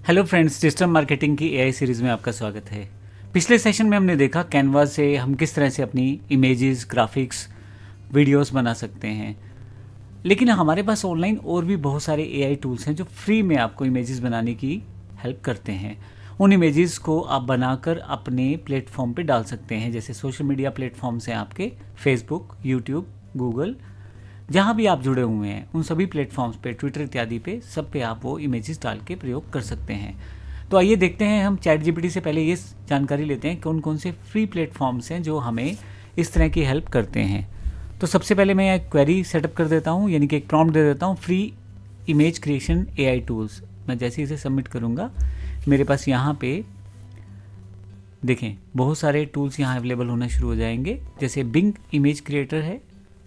Hello friends, digital marketing की AI series में आपका स्वागत है। पिछले सेशन में हमने देखा कैनवा से हम किस तरह से अपनी इमेजेस, ग्राफिक्स, वीडियोस बना सकते हैं। लेकिन हमारे पास ऑनलाइन और भी बहुत सारे एआई टूल्स हैं जो फ्री में आपको इमेजेस बनाने की हेल्प करते हैं। उन इमेजेस को आप बनाकर अपने प्लेटफॉर्म पे डाल सकते हैं, जैसे सोशल मीडिया प्लेटफॉर्म्स हैं आपके, फेसबुक, यूट्यूब, गूगल, जहाँ भी आप जुड़े हुए हैं उन सभी प्लेटफॉर्म्स पे, ट्विटर इत्यादि पे, सब पे आप वो इमेजेस डाल के प्रयोग कर सकते हैं। तो आइए देखते हैं, हम चैट जीपीटी से पहले ये जानकारी लेते हैं कौन कौन से फ्री प्लेटफॉर्म्स हैं जो हमें इस तरह की हेल्प करते हैं। तो सबसे पहले मैं एक क्वेरी सेटअप कर देता हूँ, यानी कि एक प्रॉम्प्ट दे देता हूँ, free image creation AI tools. मैं जैसे इसे सबमिट करूँगा मेरे पास यहाँ पे देखें बहुत सारे टूल्स यहाँ अवेलेबल होना शुरू हो जाएंगे, जैसे बिंग इमेज क्रिएटर है,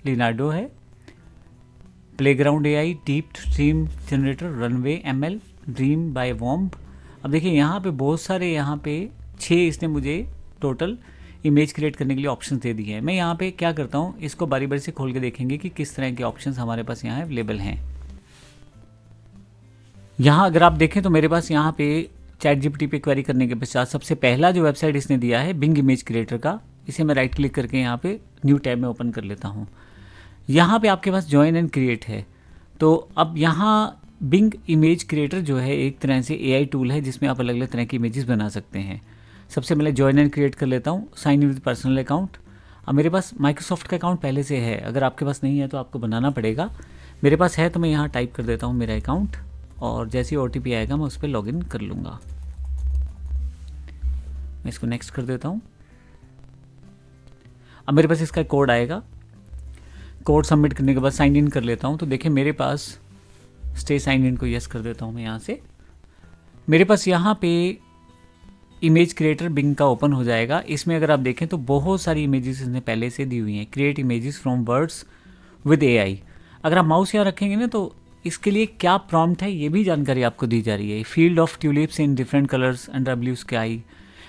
लिनार्डो है, Playground AI, deep stream generator, Runway ML, Dream by Womb. अब देखिए यहाँ पे बहुत सारे, यहाँ पे 6 इसने मुझे टोटल इमेज क्रिएट करने के लिए ऑप्शन दे दिए हैं। मैं यहाँ पे क्या करता हूँ, इसको बारी बारी से खोल के देखेंगे कि किस तरह के ऑप्शन हमारे पास यहाँ अवेलेबल हैं। यहाँ अगर आप देखें तो मेरे पास यहाँ पे चैट जीपीटी पे क्वेरी करने के पश्चात सबसे पहला जो वेबसाइट इसने दिया है बिंग इमेज क्रिएटर का, इसे मैं राइट क्लिक करके यहाँ पे न्यू टैब में ओपन कर लेता हूँ। यहाँ पे आपके पास ज्वाइन एंड क्रिएट है। तो अब यहाँ बिंग इमेज क्रिएटर जो है एक तरह से एआई टूल है जिसमें आप अलग अलग तरह की इमेजेस बना सकते हैं। सबसे पहले ज्वाइन एंड क्रिएट कर लेता हूँ, sign in with personal account. अब मेरे पास माइक्रोसॉफ्ट का अकाउंट पहले से है, अगर आपके पास नहीं है तो आपको बनाना पड़ेगा। मेरे पास है तो मैं यहाँ टाइप कर देता हूँ मेरा अकाउंट, और जैसे ही ओटीपी आएगा मैं उस पर लॉगिन कर लूँगा। मैं इसको नेक्स्ट कर देता हूँ। अब मेरे पास इसका कोड आएगा, कोड सबमिट करने के बाद साइन इन कर लेता हूँ। तो देखिए मेरे पास स्टे साइन इन को यस कर देता हूँ मैं यहाँ से। मेरे पास यहाँ पे इमेज क्रिएटर बिंग का ओपन हो जाएगा। इसमें अगर आप देखें तो बहुत सारी इमेजेस इसने पहले से दी हुई हैं। Create images from words with AI. अगर आप माउस यहाँ रखेंगे ना तो इसके लिए क्या प्रॉम्प्ट है ये भी जानकारी आपको दी जा रही है। Field of tulips in different colours under blue sky,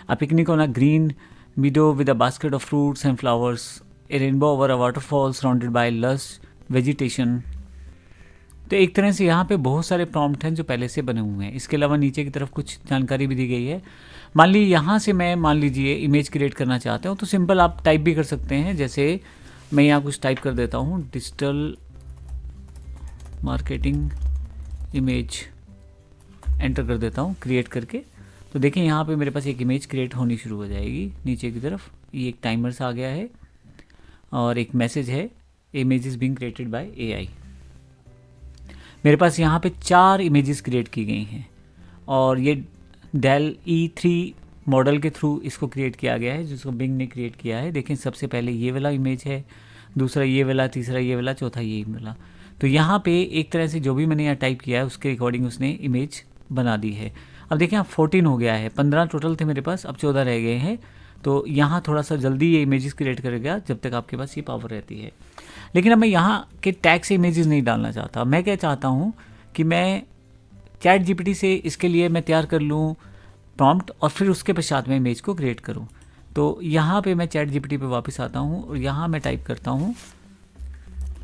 a picnic on a green meadow with a basket of fruits and flowers, a rainbow over a waterfall surrounded by lush vegetation। तो एक तरह से यहाँ पे बहुत सारे prompt हैं जो पहले से बने हुए हैं। इसके अलावा नीचे की तरफ कुछ जानकारी भी दी गई है। मान लीजिए यहाँ से मैं, मान लीजिए इमेज क्रिएट करना चाहते हो तो सिंपल आप टाइप भी कर सकते हैं। जैसे मैं यहाँ कुछ टाइप कर देता हूँ, डिजिटल मार्केटिंग इमेज, एंटर कर देता हूँ क्रिएट करके। तो देखें यहाँ पे मेरे पास एक इमेज क्रिएट होनी शुरू हो जाएगी नीचे की तरफ। ये एक टाइमर सा आ गया है और एक मैसेज है, image is being created by AI. मेरे पास यहाँ पे 4 इमेजेस क्रिएट की गई हैं और ये डेल E3 मॉडल के थ्रू इसको क्रिएट किया गया है, जिसको बिंग ने क्रिएट किया है। देखें सबसे पहले ये वाला इमेज है, दूसरा ये वाला, तीसरा ये वाला, चौथा ये वाला। तो यहाँ पे एक तरह से जो भी मैंने यहाँ टाइप किया है उसके अकॉर्डिंग उसने इमेज बना दी है। अब देखें, अब 14 हो गया है, 15 टोटल थे मेरे पास, अब 14 रह गए हैं। तो यहाँ थोड़ा सा जल्दी ये इमेजेस क्रिएट करेगा जब तक आपके पास ये पावर रहती है। लेकिन अब मैं यहाँ के टैग से इमेजेस नहीं डालना चाहता। मैं क्या चाहता हूँ कि मैं चैट जीपीटी से इसके लिए मैं तैयार कर लूँ प्रॉम्प्ट और फिर उसके पश्चात में इमेज को क्रिएट करूँ। तो यहाँ पे मैं चैट जीपीटी पे वापस आता हूँ और यहाँ मैं टाइप करता हूँ,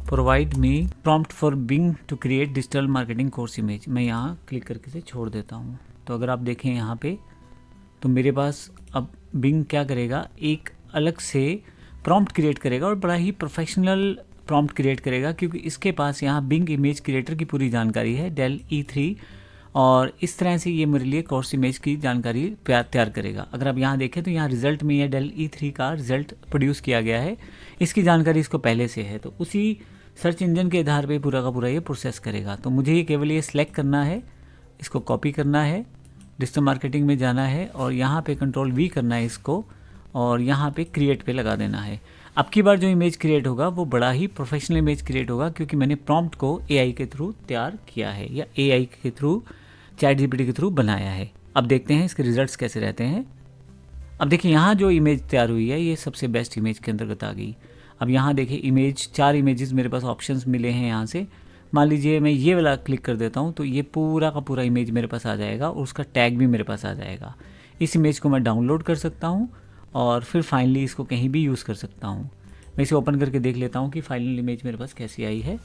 provide me prompt for Bing to create digital marketing course image. मैं यहाँ क्लिक करके से छोड़ देता हूँ। तो अगर आप देखें यहाँ पे तो मेरे पास अब बिंग क्या करेगा, एक अलग से प्रॉम्प्ट क्रिएट करेगा और बड़ा ही प्रोफेशनल प्रॉम्प्ट क्रिएट करेगा, क्योंकि इसके पास यहाँ बिंग इमेज क्रिएटर की पूरी जानकारी है, डेल E3, और इस तरह से ये मेरे लिए कोर्स इमेज की जानकारी तैयार करेगा। अगर आप यहाँ देखें तो यहाँ रिजल्ट में ये डेल E3 का रिजल्ट प्रोड्यूस किया गया है, इसकी जानकारी इसको पहले से है। तो उसी सर्च इंजन के आधार पे पूरा का पूरा ये प्रोसेस करेगा। तो मुझे ये केवल ये सिलेक्ट करना है, इसको कॉपी करना है, डिजिटल मार्केटिंग में जाना है और यहाँ पे Ctrl+V करना है इसको, और यहाँ पे क्रिएट पे लगा देना है। अब की बार जो इमेज क्रिएट होगा वो बड़ा ही प्रोफेशनल इमेज क्रिएट होगा, क्योंकि मैंने प्रॉम्प्ट को एआई के थ्रू तैयार किया है या एआई के थ्रू, चैट जीपीटी के थ्रू बनाया है। अब देखते हैं इसके रिजल्ट्स कैसे रहते हैं। अब देखिए यहाँ जो इमेज तैयार हुई है ये सबसे बेस्ट इमेज के अंतर्गत आ गई। अब यहाँ देखिए इमेज, 4 इमेजेस मेरे पास ऑप्शंस मिले हैं यहाँ से। मान लीजिए मैं ये वाला क्लिक कर देता हूँ तो ये पूरा का पूरा इमेज मेरे पास आ जाएगा और उसका टैग भी मेरे पास आ जाएगा। इस इमेज को मैं डाउनलोड कर सकता हूँ और फिर फाइनली इसको कहीं भी यूज़ कर सकता हूँ। मैं इसे ओपन करके देख लेता हूँ कि फाइनल इमेज मेरे पास कैसी आई है।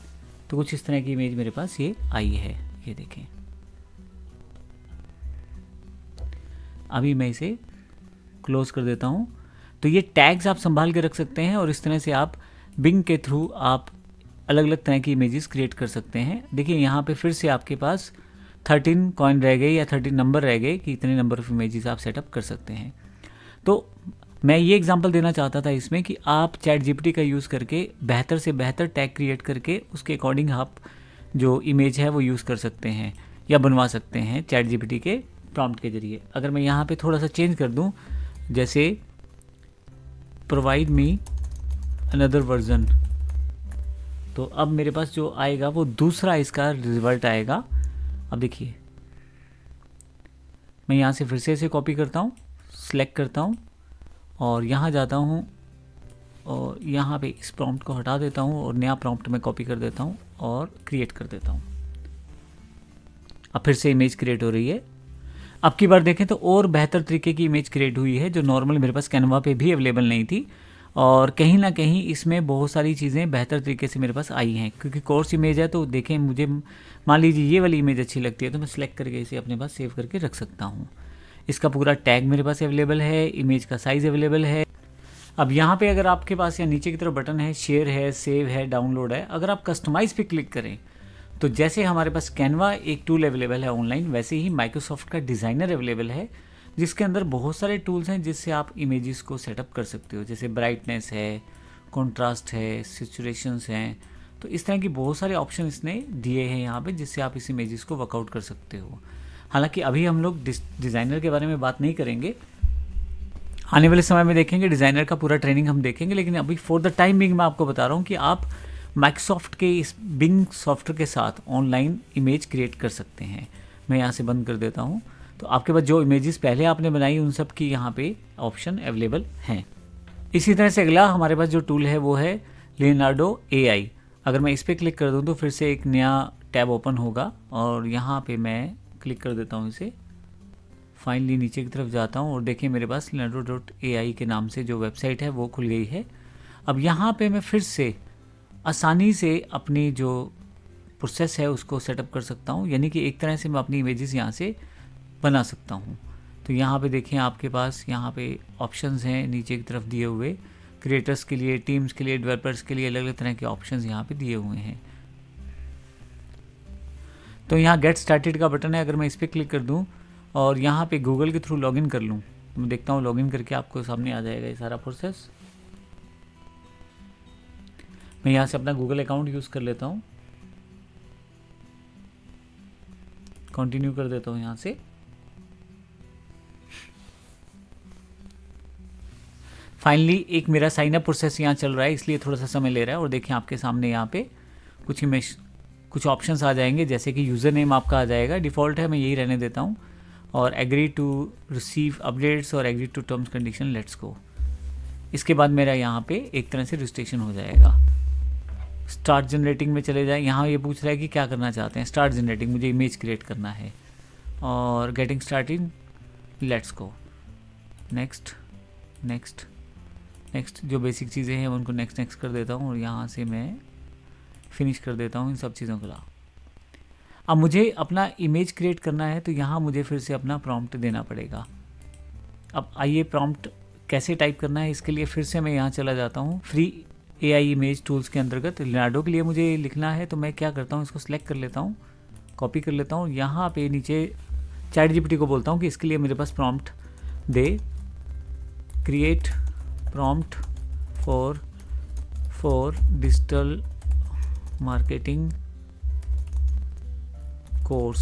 तो कुछ इस तरह की इमेज मेरे पास ये आई है, ये देखें। अभी मैं इसे क्लोज कर देता हूँ। तो ये टैग्स आप संभाल के रख सकते हैं और इस तरह से आप बिंग के थ्रू आप अलग अलग तरह की इमेजेस क्रिएट कर सकते हैं। देखिए यहाँ पे फिर से आपके पास 13 कॉइन रह गए या 13 नंबर रह गए कि इतने नंबर ऑफ इमेजेस आप सेटअप कर सकते हैं। तो मैं ये एग्जांपल देना चाहता था इसमें कि आप चैट जीपीटी का यूज़ करके बेहतर से बेहतर टैग क्रिएट करके उसके अकॉर्डिंग आप जो इमेज है वो यूज़ कर सकते हैं या बनवा सकते हैं चैट जीपीटी के प्रॉम्प्ट के जरिए। अगर मैं यहाँ पे थोड़ा सा चेंज कर दूँ, जैसे प्रोवाइड मी अनदर वर्जन, तो अब मेरे पास जो आएगा वो दूसरा इसका रिजल्ट आएगा। अब देखिए मैं यहाँ से फिर से इसे कॉपी करता हूँ, सेलेक्ट करता हूँ और यहाँ जाता हूँ और यहाँ पे इस प्रॉम्प्ट को हटा देता हूँ और नया प्रॉम्प्ट में कॉपी कर देता हूँ और क्रिएट कर देता हूँ। अब फिर से इमेज क्रिएट हो रही है। अब की बार देखें तो और बेहतर तरीके की इमेज क्रिएट हुई है जो नॉर्मल मेरे पास कैनवा पे भी अवेलेबल नहीं थी, और कहीं ना कहीं इसमें बहुत सारी चीज़ें बेहतर तरीके से मेरे पास आई हैं क्योंकि कोर्स इमेज है। तो देखें, मुझे मान लीजिए ये वाली इमेज अच्छी लगती है तो मैं सिलेक्ट करके इसे अपने पास सेव करके रख सकता हूँ। इसका पूरा टैग मेरे पास अवेलेबल है, इमेज का साइज़ अवेलेबल है। अब यहाँ पे अगर आपके पास या नीचे की तरफ बटन है, शेयर है, सेव है, डाउनलोड है, अगर आप कस्टमाइज़ पे क्लिक करें तो जैसे हमारे पास कैनवा एक टूल अवेलेबल है ऑनलाइन, वैसे ही माइक्रोसॉफ्ट का डिज़ाइनर अवेलेबल है जिसके अंदर बहुत सारे टूल्स हैं जिससे आप इमेजेस को सेटअप कर सकते हो। जैसे ब्राइटनेस है, कॉन्ट्रास्ट है, सिचुएशंस हैं, तो इस तरह की बहुत सारे ऑप्शन इसने दिए हैं यहाँ पे जिससे आप इस इमेजेस को वर्कआउट कर सकते हो। हालांकि अभी हम लोग डिज़ाइनर के बारे में बात नहीं करेंगे, आने वाले समय में देखेंगे, डिज़ाइनर का पूरा ट्रेनिंग हम देखेंगे, लेकिन अभी फॉर द टाइम बिंग मैं आपको बता रहा हूँ कि आप माइक्रोसॉफ्ट के इस बिंग सॉफ्टवेयर के साथ ऑनलाइन इमेज क्रिएट कर सकते हैं। मैं यहाँ से बंद कर देता हूँ। तो आपके पास जो इमेजेस पहले आपने बनाई उन सब की यहाँ पे ऑप्शन अवेलेबल हैं। इसी तरह से अगला हमारे पास जो टूल है वो है लियोनार्डो AI। अगर मैं इस पर क्लिक कर दूँ तो फिर से एक नया टैब ओपन होगा और यहाँ पे मैं क्लिक कर देता हूँ इसे। फाइनली नीचे की तरफ जाता हूँ और देखिए मेरे पास leonardo.ai के नाम से जो वेबसाइट है वो खुल गई है। अब यहाँ पे मैं फिर से आसानी से अपनी जो प्रोसेस है उसको सेटअप कर सकता हूँ, यानी कि एक तरह से मैं अपनी इमेजेस यहाँ से बना सकता हूँ। तो यहाँ पे देखें आपके पास यहाँ पे ऑप्शंस हैं नीचे की तरफ दिए हुए, क्रिएटर्स के लिए, टीम्स के लिए, डेवलपर्स के लिए अलग अलग तरह के ऑप्शंस यहाँ पे दिए हुए हैं। तो यहाँ गेट स्टार्टेड का बटन है, अगर मैं इस पर क्लिक कर दूँ और यहाँ पे गूगल के थ्रू लॉगिन कर लूँ तो मैं देखता हूँ लॉगिन करके आपको सामने आ जाएगा ये सारा प्रोसेस। मैं यहाँ से अपना गूगल अकाउंट यूज़ कर लेता हूँ, कंटिन्यू कर देता हूँ यहाँ से। फाइनली एक मेरा साइन अप प्रोसेस यहाँ चल रहा है, इसलिए थोड़ा सा समय ले रहा है। और देखिए आपके सामने यहाँ पे कुछ ऑप्शंस आ जाएंगे, जैसे कि यूज़र नेम आपका आ जाएगा, डिफ़ॉल्ट है मैं यही रहने देता हूँ, और एग्री टू रिसीव अपडेट्स और agree to terms condition, let's go. इसके बाद मेरा यहाँ पे एक तरह से रजिस्ट्रेशन हो जाएगा। स्टार्ट जनरेटिंग में चले जाए, यहाँ ये पूछ रहा है कि क्या करना चाहते हैं। स्टार्ट जनरेटिंग, मुझे इमेज क्रिएट करना है, और getting starting, let's go, next next next. जो बेसिक चीज़ें हैं उनको नेक्स्ट नेक्स्ट कर देता हूँ और यहाँ से मैं फिनिश कर देता हूँ इन सब चीज़ों को। अब मुझे अपना इमेज क्रिएट करना है तो यहाँ मुझे फिर से अपना प्रॉम्प्ट देना पड़ेगा। अब आइए प्रॉम्प्ट कैसे टाइप करना है, इसके लिए फिर से मैं यहाँ चला जाता हूँ। फ्री AI इमेज टूल्स के अंतर्गत लियोनार्डो के लिए मुझे लिखना है, तो मैं क्या करता हूँ, इसको सिलेक्ट कर लेता हूँ, कॉपी कर लेता हूँ, यहाँ पे नीचे चैट जीपीटी को बोलता हूँ कि इसके लिए मेरे पास प्रॉम्प्ट दे, create prompt for digital marketing course,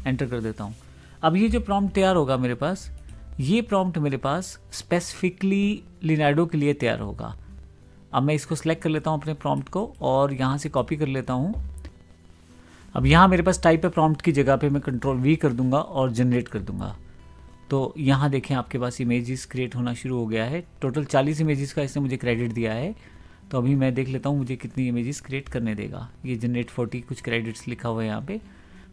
enter कर देता हूँ। अब ये जो प्रॉम्प्ट तैयार होगा मेरे पास, ये प्रॉम्प्ट मेरे पास स्पेसिफिकली लियोनार्डो के लिए तैयार होगा। अब मैं इसको सिलेक्ट कर लेता हूँ अपने प्रॉम्प्ट को और यहाँ से कॉपी कर लेता हूँ। अब यहाँ मेरे पास टाइप है प्रॉम्प्ट की जगह पे मैं Ctrl+V कर दूंगा और जनरेट कर दूंगा। तो यहाँ देखें आपके पास इमेजेस क्रिएट होना शुरू हो गया है। टोटल 40 इमेजेस का इसने मुझे क्रेडिट दिया है। तो अभी मैं देख लेता हूँ मुझे कितनी इमेजेस क्रिएट करने देगा। ये जनरेट 40 कुछ क्रेडिट्स लिखा हुआ है यहाँ पे।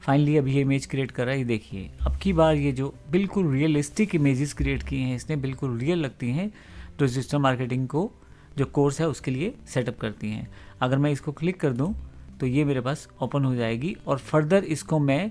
फाइनली अभी ये इमेज क्रिएट कर रहा है, ये देखिए। अब की बार ये जो बिल्कुल रियलिस्टिक इमेजेस क्रिएट की हैं इसने, बिल्कुल रियल लगती हैं, तो डिजिटल मार्केटिंग को जो कोर्स है उसके लिए सेटअप करती हैं। अगर मैं इसको क्लिक कर दूं तो ये मेरे पास ओपन हो जाएगी और फर्दर इसको मैं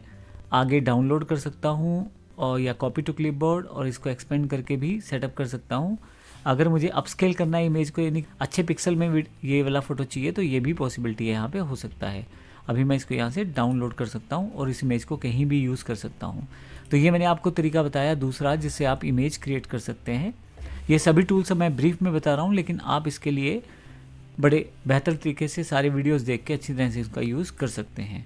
आगे डाउनलोड कर सकता हूं और या कॉपी टू क्लिपबोर्ड और इसको एक्सपेंड करके भी सेटअप कर सकता हूँ। अगर मुझे अपस्केल करना है इमेज को, यानी अच्छे पिक्सल में ये वाला फ़ोटो चाहिए, तो ये भी पॉसिबिलिटी है यहाँ पे हो सकता है। अभी मैं इसको यहाँ से डाउनलोड कर सकता हूँ और इस इमेज को कहीं भी यूज़ कर सकता हूँ। तो ये मैंने आपको तरीका बताया दूसरा जिससे आप इमेज क्रिएट कर सकते हैं। ये सभी टूल्स मैं ब्रीफ में बता रहा हूँ, लेकिन आप इसके लिए बड़े बेहतर तरीके से सारे वीडियोस देख के अच्छी तरह से इसका यूज़ कर सकते हैं।